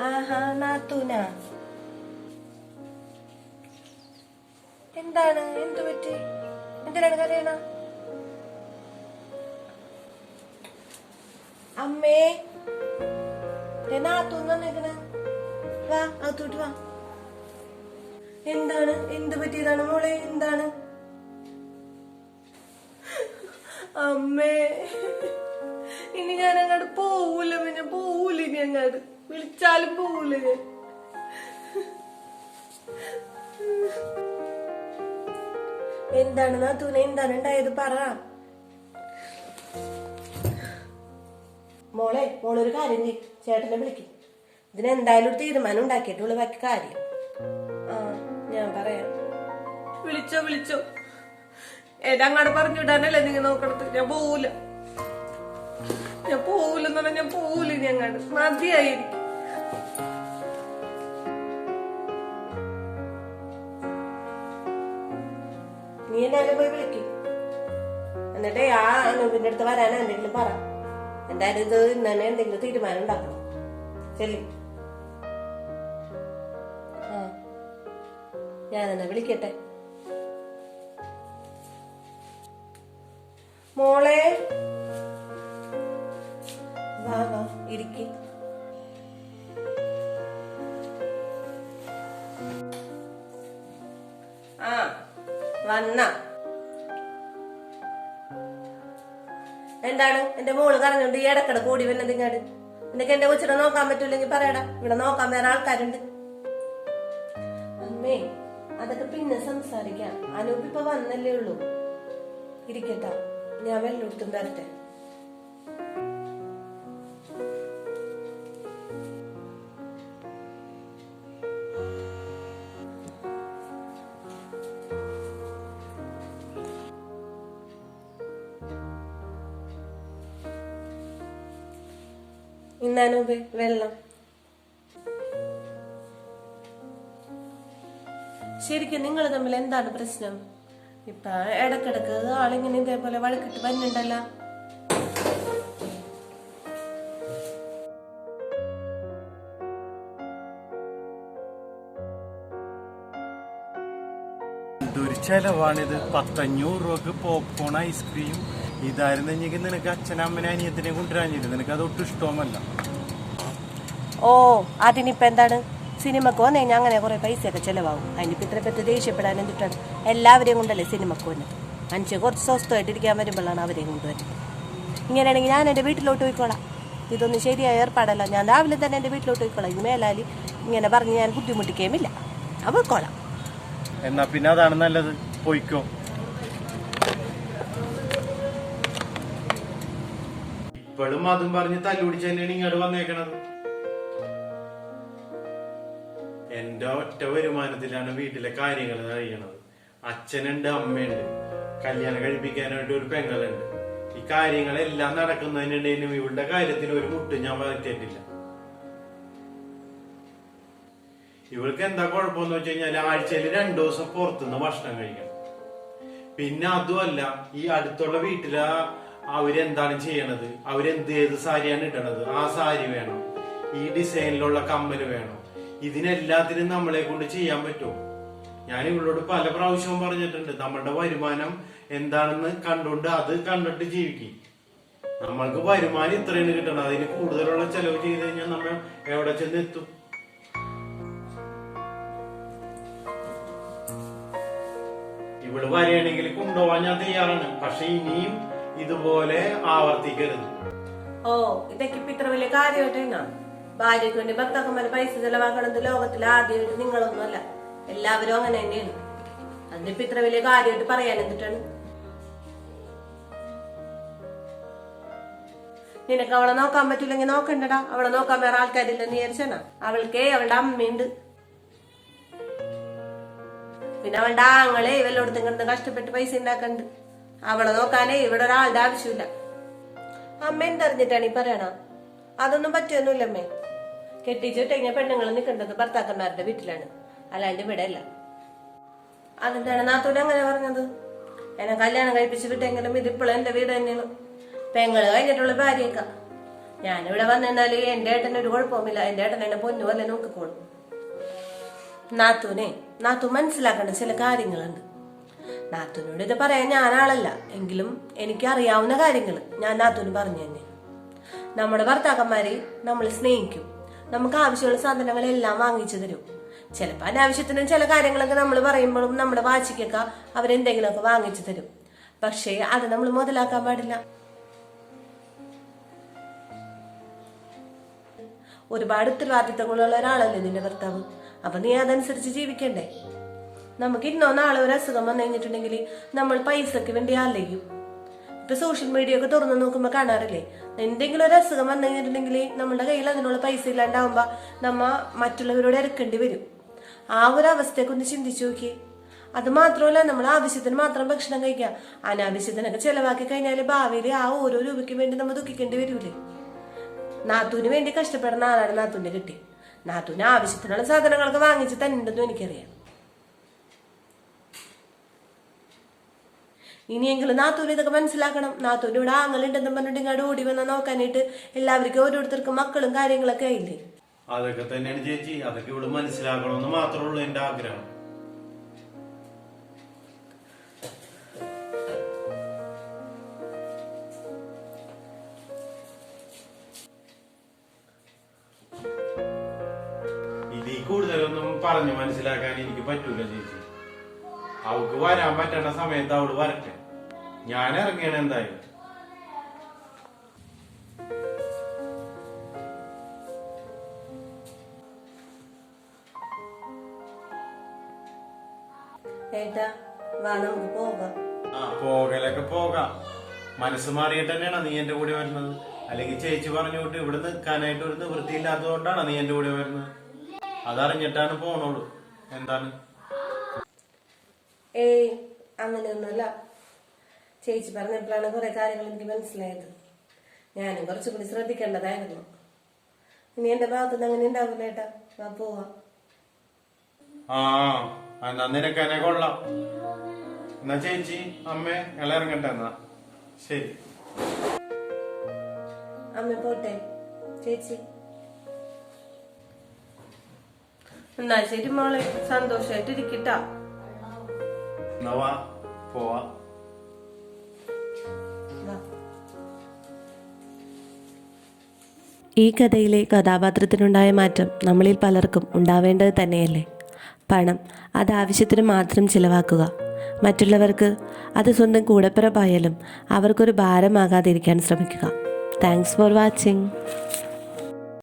ആഹാ നാത്തൂന. എന്താണ്, എന്തു പറ്റി, എന്തിനാണ് കരയണ? അമ്മേ, നാത്തൂന്ന് വന്നേക്കണ. വാ അകത്തോട്ട് വാ. എന്താണ്, എന്ത് പറ്റിയതാണ് മോളെ, എന്താണ്? അമ്മേ, ഇനി ഞാൻ അങ്ങോട്ട് പോവൂല, ഞാൻ പോവൂല, ഇനി അങ്ങോട്ട് വിളിച്ചാലും പോവൂല ഞാൻ. എന്താണ് നാത്തൂനെ, എന്താണ് ഉണ്ടായത്, പറ. മോളൊരു കാര്യം ചെയ്യും, ചേട്ടനെ വിളിക്കും. ഇതിനെന്തായാലും ഒരു തീരുമാനം ഉണ്ടാക്കിയിട്ടുള്ള ബാക്കി കാര്യം. ആ ഞാൻ പറയാം. വിളിച്ചോ അങ്ങോട്ട് പറഞ്ഞു വിടാനല്ലേ നിങ്ങൾ നോക്കണത്. ഞാൻ പോവൂലെന്ന് പറഞ്ഞാൽ ഞാൻ പോവൂല. ഇനി അങ്ങോട്ട് മതിയായിരിക്കും. നീ എന്തായാലും പോയി വിളിക്കും. എന്നിട്ടേ ആ അനൂപിന്റെ അടുത്ത് വരാൻ എന്തെങ്കിലും പറ. എന്തായാലും ഇത് ഇന്ന് തന്നെ എന്തെങ്കിലും തീരുമാനം ഉണ്ടാക്കണം. ശരി, ആ ഞാനെന്നാ വിളിക്കട്ടെ. മോളെ വാ വാ ഇരിക്ക്. ആ വന്ന എന്താണ് എന്റെ മോള് കറഞ്ഞോണ്ട് ഈ ഇടക്കട കൂടി വന്നത് ഇങ്ങാട്. നിനക്ക് എന്റെ കൊച്ചിനെ നോക്കാൻ പറ്റൂലെങ്കിൽ പറയടാ, ഇവിടെ നോക്കാൻ വേറെ ആൾക്കാരുണ്ട്. അമ്മേ അതൊക്കെ പിന്നെ സംസാരിക്കാം. അനൂപ് ഇപ്പൊ വന്നല്ലേ ഉള്ളൂ. ഇരിക്കട്ടാ, ഞാൻ വെള്ളെടുത്തും തരട്ടെ. ഇന്നൂപേ വെള്ളം. ശരിക്കും നിങ്ങൾ തമ്മിൽ എന്താണ് പ്രശ്നം? ഇപ്പൊ ഇടക്കിടക്ക് ആളിങ്ങനെ ഇതേപോലെ വഴക്കിട്ട് വന്നിണ്ടല്ലോ. എന്തൊരു ചെലവാണിത്. 1,500 രൂപക്ക് പോപ്കോൺ, ഐസ്ക്രീം. ഇതായിരുന്നെങ്കിൽ നിനക്ക് അച്ഛനമ്മനെ അനിയത്തിനെ കൊണ്ടുവരാഞ്ഞില്ല. നിനക്ക് അതൊട്ടും ഇഷ്ടവുമല്ല. ഓ അതിനിപ്പോ എന്താണ്? സിനിമക്ക് വന്നു കഴിഞ്ഞാൽ അങ്ങനെ കുറെ പൈസയൊക്കെ ചെലവാകും. അതിനിപ്പോ ഇത്ര പറ്റി ദേഷ്യപ്പെടാൻ എന്തിട്ടാണ്? എല്ലാവരെയും കൊണ്ടല്ലേ സിനിമക്ക് വന്നത്. മനുഷ്യ കുറച്ച് സ്വസ്ഥമായിട്ടിരിക്കാൻ വരുമ്പോഴാണ് അവരെയും കൊണ്ടുവരുന്നത്. ഇങ്ങനെയാണെങ്കിൽ ഞാൻ എൻ്റെ വീട്ടിലോട്ട് പോയിക്കോളാം. ഇതൊന്നും ശരിയായ ഏർപ്പാടല്ല. ഞാൻ രാവിലെ തന്നെ എൻ്റെ വീട്ടിലോട്ട് പോയിക്കോളാം. ഇത് മേലാൽ ഇങ്ങനെ പറഞ്ഞ് ഞാൻ ബുദ്ധിമുട്ടിക്കുകയുമില്ല. ഞാൻ പോയിക്കോളാം. എന്നാ പിന്നെ അതാണ് നല്ലത്, പോയിക്കോ. ഇപ്പോഴും അതും പറഞ്ഞ് തല്ലുപിടിച്ച് തന്നെയാണ് ഇങ്ങോട്ട് വന്നേക്കണത്. എന്റെ ഒറ്റ വരുമാനത്തിലാണ് വീട്ടിലെ കാര്യങ്ങൾ കഴിയണത്. അച്ഛനുണ്ട്, അമ്മയുണ്ട്, കല്യാണം കഴിപ്പിക്കാനായിട്ട് ഒരു പെങ്ങളുണ്ട്. ഈ കാര്യങ്ങളെല്ലാം നടക്കുന്നതിനിടയിലും ഇവളുടെ കാര്യത്തിൽ ഒരു മുട്ടും ഞാൻ പറ്റിയിട്ടില്ല. ഇവൾക്ക് എന്താ കുഴപ്പമെന്ന് വെച്ച് കഴിഞ്ഞാൽ ആഴ്ചയിൽ 2 ദിവസം പുറത്തുനിന്ന് ഭക്ഷണം കഴിക്കണം. പിന്നെ അതുമല്ല, ഈ അടുത്തുള്ള വീട്ടിലെ അവരെന്താണ് ചെയ്യണത്, ഏത് സാരിയാണ് ഇടണത്, ആ സാരി വേണം, ഈ ഡിസൈനിലുള്ള കമ്മല് വേണം. ഇതിനെല്ലാത്തിനും നമ്മളെ കൊണ്ട് ചെയ്യാൻ പറ്റുമോ? ഞാൻ ഇവളോട് പല പ്രാവശ്യവും പറഞ്ഞിട്ടുണ്ട്, നമ്മളുടെ വരുമാനം എന്താണെന്ന് കണ്ടുകൊണ്ട് അത് കണ്ടിട്ട് ജീവിക്കും. നമ്മൾക്ക് വരുമാനം ഇത്രയാണ് കിട്ടണം. അതിന് കൂടുതലുള്ള ചെലവ് ചെയ്ത് കഴിഞ്ഞാൽ നമ്മൾ എവിടെ ചെന്ന് എത്തും? ഇവള് വരികയാണെങ്കിൽ കൊണ്ടുപോവാൻ ഞാൻ തയ്യാറാണ്. പക്ഷെ ഇനിയും ഇതുപോലെ ആവർത്തിക്കരുത്. ഓ ഇതൊക്കെ ഇപ്പൊ ഇത്ര വലിയ കാര്യമായിട്ടാ? ഭാര്യയ്ക്ക് വേണ്ടി ഭർത്താക്കന്മാര് പൈസ ചെലവാക്കണത് ലോകത്തിൽ ആദ്യമായിട്ട് നിങ്ങളൊന്നുമല്ല, എല്ലാവരും അങ്ങനെ തന്നെയാണ്. അതിനിപ്പോ ഇത്ര വലിയ കാര്യമായിട്ട് പറയാൻ എന്തിട്ടാണ്? നിനക്ക് അവളെ നോക്കാൻ പറ്റൂലെങ്കിൽ നോക്കണ്ടടാ. അവളെ നോക്കാൻ വേറെ ആൾക്കാരില്ലെന്ന് വിചാരിച്ചാ? അവൾക്കേ അവളുടെ അമ്മയുണ്ട്. പിന്നെ അവളുടെ ആങ്ങളെ ഇവല്ലോടത്തും കണ്ട് കഷ്ടപ്പെട്ട് പൈസ ഉണ്ടാക്കണ്ട്. അവളെ നോക്കാനേ ഇവിടെ ഒരാളുടെ ആവശ്യമില്ല. അമ്മ എന്തറിഞ്ഞിട്ടാണ് ഈ പറയണ? അതൊന്നും പറ്റുമൊന്നുമില്ല അമ്മേ. കെട്ടിച്ചിട്ട് കഴിഞ്ഞാൽ പെണ്ണുങ്ങൾ നിൽക്കേണ്ടത് ഭർത്താക്കന്മാരുടെ വീട്ടിലാണ്, അല്ലാണ്ട് ഇവിടെ അല്ല. അതെന്താണ് നാത്തൂര് അങ്ങനെ പറഞ്ഞത്? എന്നെ കല്യാണം കഴിപ്പിച്ച് വിട്ടെങ്കിലും ഇതിപ്പോഴും എന്റെ വീട് തന്നെയാണ്. പെങ്ങള് കഴിഞ്ഞിട്ടുള്ള ഭാര്യയൊക്കെ ഞാനിവിടെ വന്നെന്നാല് എന്റെ ഏട്ടന് ഒരു കുഴപ്പമില്ല. എന്റെ ഏട്ടൻ എന്നെ പൊന്നു പോലെ നോക്കിക്കോളും. നാത്തു മനസ്സിലാക്കേണ്ട ചില കാര്യങ്ങളുണ്ട്. നാത്തുനോട് ഇത് പറയാൻ ഞാനാളല്ല, എങ്കിലും എനിക്ക് അറിയാവുന്ന കാര്യങ്ങൾ ഞാൻ നാത്തുന് പറഞ്ഞു തന്നെ. നമ്മുടെ ഭർത്താക്കന്മാരെ നമ്മൾ സ്നേഹിക്കും, നമുക്ക് ആവശ്യമുള്ള സാധനങ്ങളെല്ലാം വാങ്ങിച്ചു തരും. ചിലപ്പോൾ അനാവശ്യത്തിനും ചില കാര്യങ്ങളൊക്കെ നമ്മൾ പറയുമ്പോഴും നമ്മുടെ വാശിക്കൊക്കെ അവരെന്തെങ്കിലുമൊക്കെ വാങ്ങിച്ചു തരും. പക്ഷേ അത് നമ്മൾ മുതലാക്കാൻ പാടില്ല. ഒരുപാട് ഉത്തരവാദിത്തങ്ങളുള്ള ഒരാളല്ലേ നിന്റെ ഭർത്താവ്. അപ്പൊ നീ അതനുസരിച്ച് ജീവിക്കണ്ടേ? നമുക്ക് ഇന്നോ നാളെ ഒരു അസുഖം വന്നു കഴിഞ്ഞിട്ടുണ്ടെങ്കിൽ നമ്മൾ പൈസക്ക് വേണ്ടി ആലയ്ക്കും. ഇപ്പൊ സോഷ്യൽ മീഡിയ ഒക്കെ തുറന്നു നോക്കുമ്പോ കാണാറില്ലേ, എന്തെങ്കിലും ഒരു അസുഖം വന്നു കഴിഞ്ഞിട്ടുണ്ടെങ്കിൽ നമ്മുടെ കയ്യിൽ അതിനുള്ള പൈസ ഇല്ലാണ്ടാവുമ്പോ നമ്മ മറ്റുള്ളവരോട് ഇറക്കേണ്ടി വരും. ആ ഒരു അവസ്ഥയൊക്കെ ഒന്ന് ചിന്തിച്ചു നോക്കി. അത് മാത്രമല്ല, നമ്മൾ ആവശ്യത്തിന് മാത്രം ഭക്ഷണം കഴിക്കുക, അനാവശ്യത്തിനൊക്കെ ചെലവാക്കി കഴിഞ്ഞാൽ ഭാവിയിൽ ആ ഓരോ രൂപയ്ക്ക് വേണ്ടി നമ്മൾ ദുഃഖിക്കേണ്ടി വരൂലേ? നാത്തൂന് വേണ്ടി കഷ്ടപ്പെടുന്ന ആളാണ് നാത്തൂന്റെ കിട്ടി. നാത്തൂന് ആവശ്യത്തിനുള്ള സാധനങ്ങളൊക്കെ വാങ്ങിച്ച് തന്നെണ്ടെന്നും എനിക്കറിയാം. ഇനിയെങ്കിലും നാത്തൂന് ഇതൊക്കെ മനസ്സിലാക്കണം. നാത്തൂന് ഇവിടെ ആങ്ങളുണ്ടെന്നും പറഞ്ഞിട്ട് ഇങ്ങോട്ട് ഓടി വന്ന് നോക്കാനായിട്ട് എല്ലാവർക്കും ഓരോരുത്തർക്കും മക്കളും കാര്യങ്ങളൊക്കെ ആയില്ലേ? അതൊക്കെ തന്നെയാണ് ചേച്ചി, അതൊക്കെ ഇവിടെ മനസ്സിലാക്കണമെന്ന് മാത്രമേ ഉള്ളൂ എന്റെ ആഗ്രഹം. ഇതിൽ കൂടുതലൊന്നും പറഞ്ഞു മനസ്സിലാക്കാൻ എനിക്ക് പറ്റൂല ചേച്ചി. അവൾക്ക് വരാൻ പറ്റേണ്ട സമയത്ത് അവള് വരട്ടെ, ഞാൻ ഇറങ്ങിയാണ് എന്തായാലും. ഏട്ടാ വാ, നമുക്ക് പോകാം. പോകലൊക്കെ പോകാം. മനസ്സ് മാറിയിട്ട് തന്നെയാണ് നീ എന്റെ കൂടെ വരുന്നത്. അല്ലെങ്കിൽ ചേച്ചി പറഞ്ഞു വിട്ട് ഇവിടെ നിൽക്കാനായിട്ട് ഒരു നിവൃത്തിയില്ലാത്തതുകൊണ്ടാണ് നീ എന്റെ കൂടെ വരുന്നത്. അതറിഞ്ഞിട്ടാണ് പോണോളൂ. എന്താണ്? ഏയ് അങ്ങനെയൊന്നുമല്ല. ചേച്ചി പറഞ്ഞപ്പോഴാണ് കുറെ കാര്യങ്ങൾ എനിക്ക് മനസ്സിലായത്. ഞാനും കുറച്ചുകൂടി ശ്രദ്ധിക്കേണ്ടതായിരുന്നു. ഇനി എന്റെ ഭാഗത്തുനിന്ന് അങ്ങനെ ഉണ്ടാവില്ല ഏട്ടാ. വാ പോവാം. എന്നാ നിനക്കനെ കൊള്ളാം. എന്നാ ചേച്ചി അമ്മേ ഞങ്ങൾ ഇറങ്ങട്ടെ. എന്നാ ശരി അമ്മ പോട്ടെ. ചേച്ചി എന്നാ ശരി മോളെ, സന്തോഷായിട്ടിരിക്കട്ടാ. എന്നാ വാ പോവാ. ഈ കഥയിലെ കഥാപാത്രത്തിനുണ്ടായ മാറ്റം നമ്മളിൽ പലർക്കും ഉണ്ടാവേണ്ടത് തന്നെയല്ലേ? പണം അത് ആവശ്യത്തിന് മാത്രം ചിലവാക്കുക, മറ്റുള്ളവർക്ക് അത് സ്വന്തം കൂടപ്പിറപ്പായാലും അവർക്കൊരു ഭാരമാകാതിരിക്കാൻ ശ്രമിക്കുക. Thanks for watching.